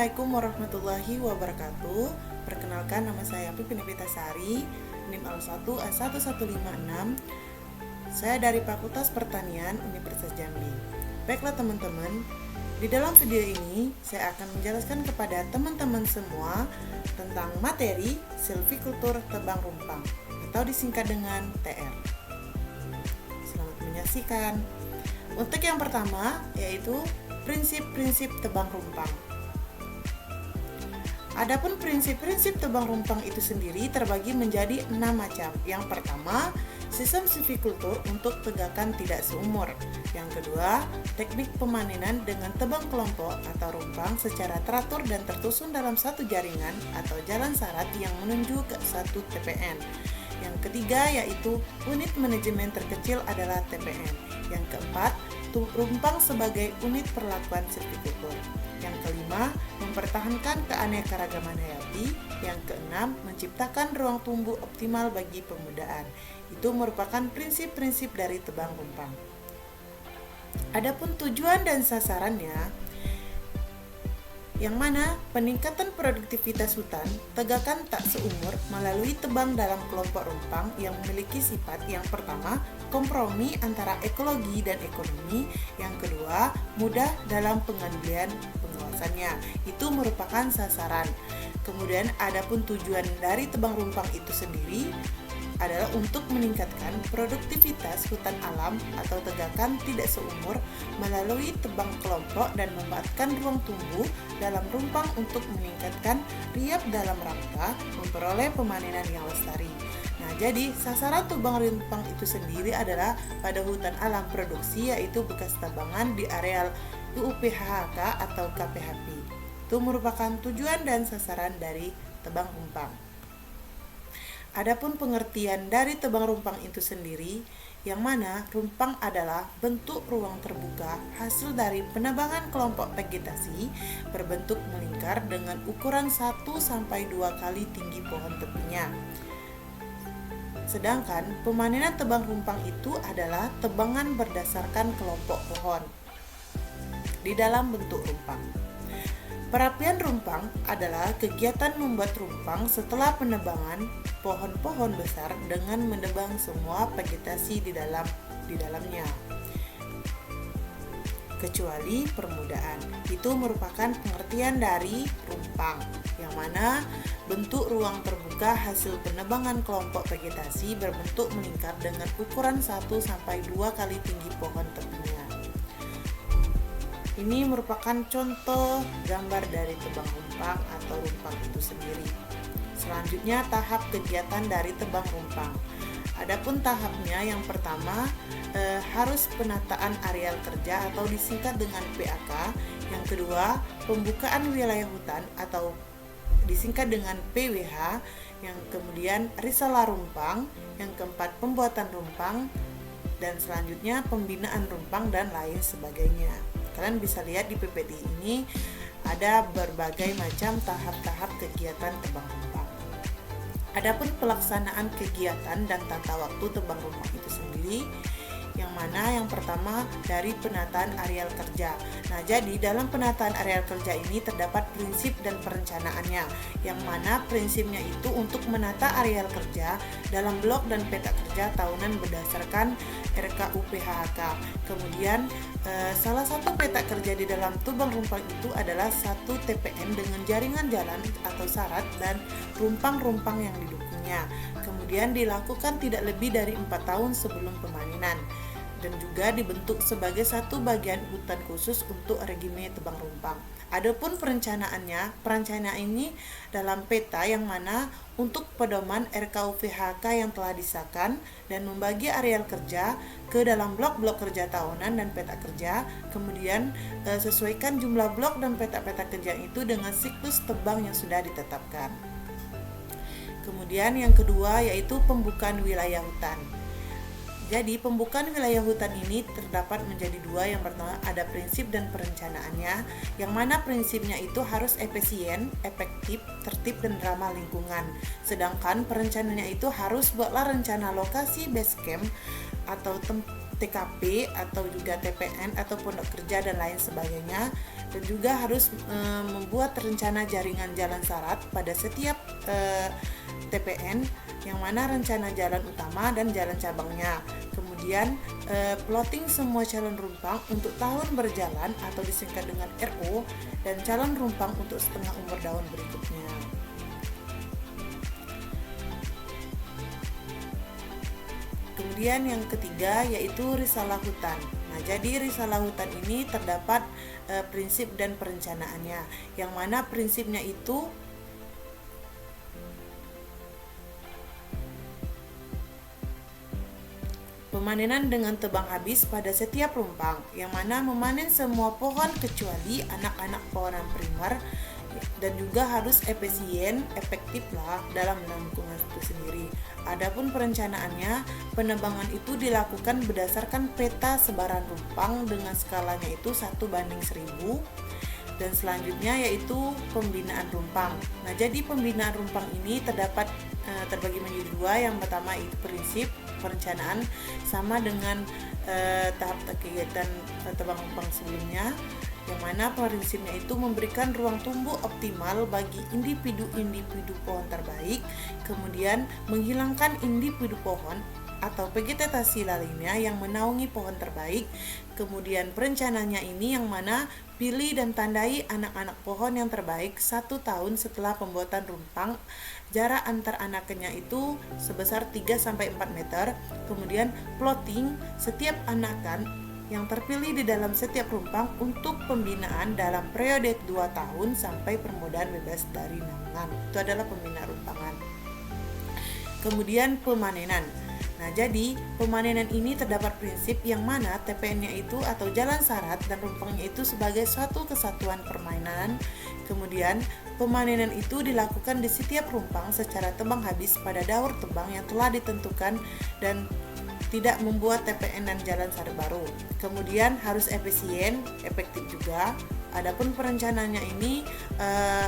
Assalamualaikum warahmatullahi wabarakatuh. Perkenalkan, nama saya Pipin Pitasari, NIM Al1A1156. Saya dari Fakultas Pertanian Universitas Jambi. Baiklah teman-teman, di dalam video ini saya akan menjelaskan kepada teman-teman semua tentang materi silvikultur tebang rumpang atau disingkat dengan TR. Selamat menyaksikan. Untuk yang pertama yaitu prinsip-prinsip tebang rumpang. Adapun prinsip-prinsip tebang rumpang itu sendiri terbagi menjadi 6 macam. Yang pertama, sistem silvikultur untuk tegakan tidak seumur. Yang kedua, teknik pemanenan dengan tebang kelompok atau rumpang secara teratur dan tersusun dalam satu jaringan atau jalan syarat yang menuju ke satu TPN. Yang ketiga yaitu unit manajemen terkecil adalah TPN. Yang keempat, rumpang sebagai unit perlakuan silvikultur. Yang kelima, mempertahankan keanekaragaman hayati. Yang keenam, menciptakan ruang tumbuh optimal bagi pemudaan. Itu merupakan prinsip-prinsip dari tebang rumpang. Adapun tujuan dan sasarannya, yang mana peningkatan produktivitas hutan tegakan tak seumur melalui tebang dalam kelompok rumpang yang memiliki sifat yang pertama, kompromi antara ekologi dan ekonomi. Yang kedua, mudah dalam pengambilan pengawasannya. Itu merupakan sasaran. Kemudian adapun tujuan dari tebang rumpang itu sendiri adalah untuk meningkatkan produktivitas hutan alam atau tegakan tidak seumur melalui tebang kelompok dan memanfaatkan ruang tumbuh dalam rumpang untuk meningkatkan riap dalam rangka memperoleh pemanenan yang lestari. Nah, jadi sasaran tebang rumpang itu sendiri adalah pada hutan alam produksi, yaitu bekas tebangan di areal UPHK atau KPHP. Itu merupakan tujuan dan sasaran dari tebang rumpang. Adapun pengertian dari tebang rumpang itu sendiri, yang mana rumpang adalah bentuk ruang terbuka hasil dari penebangan kelompok vegetasi berbentuk melingkar dengan ukuran 1-2 kali tinggi pohon tepinya. Sedangkan pemanenan tebang rumpang itu adalah tebangan berdasarkan kelompok pohon di dalam bentuk rumpang. Perapian rumpang adalah kegiatan membuat rumpang setelah penebangan pohon-pohon besar dengan menebang semua vegetasi di dalamnya, kecuali permudaan. Itu merupakan pengertian dari rumpang, yang mana bentuk ruang terbuka hasil penebangan kelompok vegetasi berbentuk melingkar dengan ukuran 1-2 kali tinggi pohon tepinya. Ini merupakan contoh gambar dari tebang rumpang atau rumpang itu sendiri. Selanjutnya, tahap kegiatan dari tebang rumpang. Adapun tahapnya, yang pertama harus penataan areal kerja atau disingkat dengan PAK. Yang kedua, pembukaan wilayah hutan atau disingkat dengan PWH. Yang kemudian risalah rumpang. Yang keempat, pembuatan rumpang. Dan selanjutnya pembinaan rumpang dan lain sebagainya. Kalian bisa lihat di PPT ini ada berbagai macam tahap-tahap kegiatan tebang rumpang. Adapun pelaksanaan kegiatan dan tata waktu tebang rumpang itu sendiri, yang mana yang pertama dari penataan areal kerja. Nah, jadi dalam penataan areal kerja ini terdapat prinsip dan perencanaannya, yang mana prinsipnya itu untuk menata areal kerja dalam blok dan peta kerja tahunan berdasarkan RKUPHK. Kemudian salah satu peta kerja di dalam tebang rumpang itu adalah satu TPN dengan jaringan jalan atau syarat dan rumpang-rumpang yang didukungnya. Kemudian dilakukan tidak lebih dari 4 tahun sebelum pemanenan, dan juga dibentuk sebagai satu bagian hutan khusus untuk regime tebang rumpang. Adapun perencanaan ini dalam peta, yang mana untuk pedoman RKUPHK yang telah disahkan dan membagi areal kerja ke dalam blok-blok kerja tahunan dan peta kerja. Kemudian sesuaikan jumlah blok dan peta-peta kerja itu dengan siklus tebang yang sudah ditetapkan. Kemudian yang kedua yaitu pembukaan wilayah hutan. Jadi pembukaan wilayah hutan ini terdapat menjadi 2. Yang pertama ada prinsip dan perencanaannya, yang mana prinsipnya itu harus efisien, efektif, tertib, dan ramah lingkungan. Sedangkan perencanaannya itu harus buatlah rencana lokasi base camp atau TKP atau juga TPN atau pondok kerja dan lain sebagainya dan juga harus membuat rencana jaringan jalan syarat pada setiap TPN, yang mana rencana jalan utama dan jalan cabangnya. Kemudian plotting semua calon rumpang untuk tahun berjalan atau disingkat dengan RO, dan calon rumpang untuk setengah umur daun berikutnya. Kemudian yang ketiga yaitu risalah hutan. Nah, jadi risalah hutan ini terdapat prinsip dan perencanaannya, yang mana prinsipnya itu pemanenan dengan tebang habis pada setiap rumpang, yang mana memanen semua pohon kecuali anak-anak pohonan primer, dan juga harus efisien, efektif lah dalam lingkungan itu sendiri. Adapun perencanaannya, penebangan itu dilakukan berdasarkan peta sebaran rumpang dengan skalanya itu 1:1000. Dan selanjutnya yaitu pembinaan rumpang. Nah, jadi pembinaan rumpang ini terdapat terbagi menjadi dua. Yang pertama itu prinsip perencanaan, sama dengan tahap kegiatan tebang rumpang sebelumnya, yang mana prinsipnya itu memberikan ruang tumbuh optimal bagi individu-individu pohon terbaik, kemudian menghilangkan individu pohon atau vegetasi lainnya yang menaungi pohon terbaik. Kemudian perencananya ini yang mana pilih dan tandai anak-anak pohon yang terbaik 1 tahun setelah pembuatan rumpang. Jarak antar anaknya itu sebesar 3-4 meter. Kemudian plotting setiap anakan yang terpilih di dalam setiap rumpang untuk pembinaan dalam periode 2 tahun sampai permudahan bebas dari naungan. Itu adalah pembinaan rumpangan. Kemudian pemanenan. Nah, jadi pemanenan ini terdapat prinsip yang mana TPN-nya itu atau jalan syarat dan rumpangnya itu sebagai suatu kesatuan permainan. Kemudian pemanenan itu dilakukan di setiap rumpang secara tebang habis pada daur tebang yang telah ditentukan dan tidak membuat TPN dan jalan syarat baru. Kemudian harus efisien, efektif juga. Adapun perencanaannya ini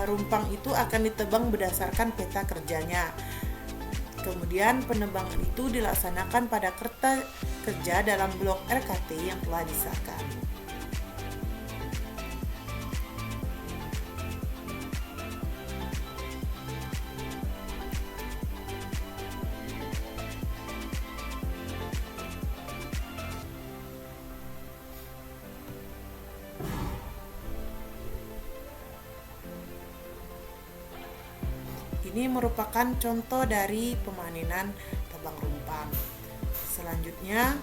rumpang itu akan ditebang berdasarkan peta kerjanya. Kemudian penebangan itu dilaksanakan pada kerta kerja dalam blok RKT yang telah disahkan. Ini merupakan contoh dari pemanenan tebang rumpang. Selanjutnya,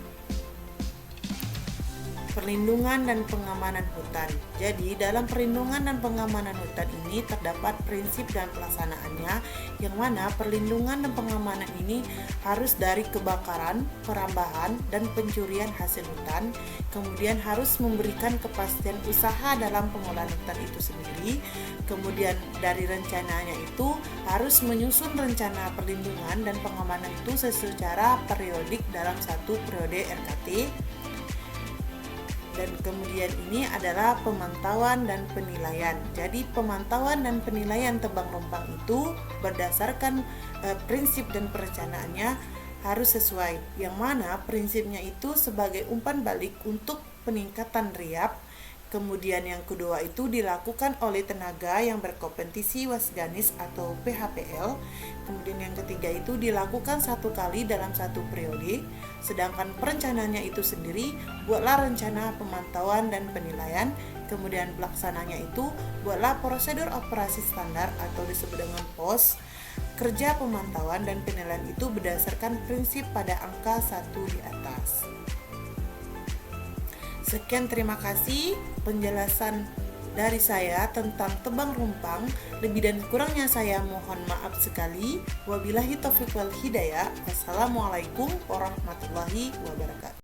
perlindungan dan pengamanan hutan. Jadi, dalam perlindungan dan pengamanan hutan ini terdapat prinsip dan pelaksanaannya, yang mana perlindungan dan pengamanan ini harus dari kebakaran, perambahan, dan pencurian hasil hutan. Kemudian harus memberikan kepastian usaha dalam pengolahan hutan itu sendiri. Kemudian dari rencananya itu harus menyusun rencana perlindungan dan pengamanan itu secara periodik dalam satu periode RKT. Dan kemudian ini adalah pemantauan dan penilaian. Jadi pemantauan dan penilaian tebang rumpang itu berdasarkan prinsip dan perencanaannya harus sesuai, yang mana prinsipnya itu sebagai umpan balik untuk peningkatan riap. Kemudian yang kedua itu dilakukan oleh tenaga yang berkompetisi wasganis atau PHPL. Kemudian yang ketiga itu dilakukan 1 kali dalam 1 periode. Sedangkan perencanaannya itu sendiri, buatlah rencana pemantauan dan penilaian. Kemudian pelaksananya itu buatlah prosedur operasi standar atau disebut dengan POS. Kerja pemantauan dan penilaian itu berdasarkan prinsip pada angka 1 di atas. Sekian, terima kasih penjelasan dari saya tentang tebang rumpang. Lebih dan kurangnya saya mohon maaf sekali. Wabillahi taufiq wal hidayah. Wassalamualaikum warahmatullahi wabarakatuh.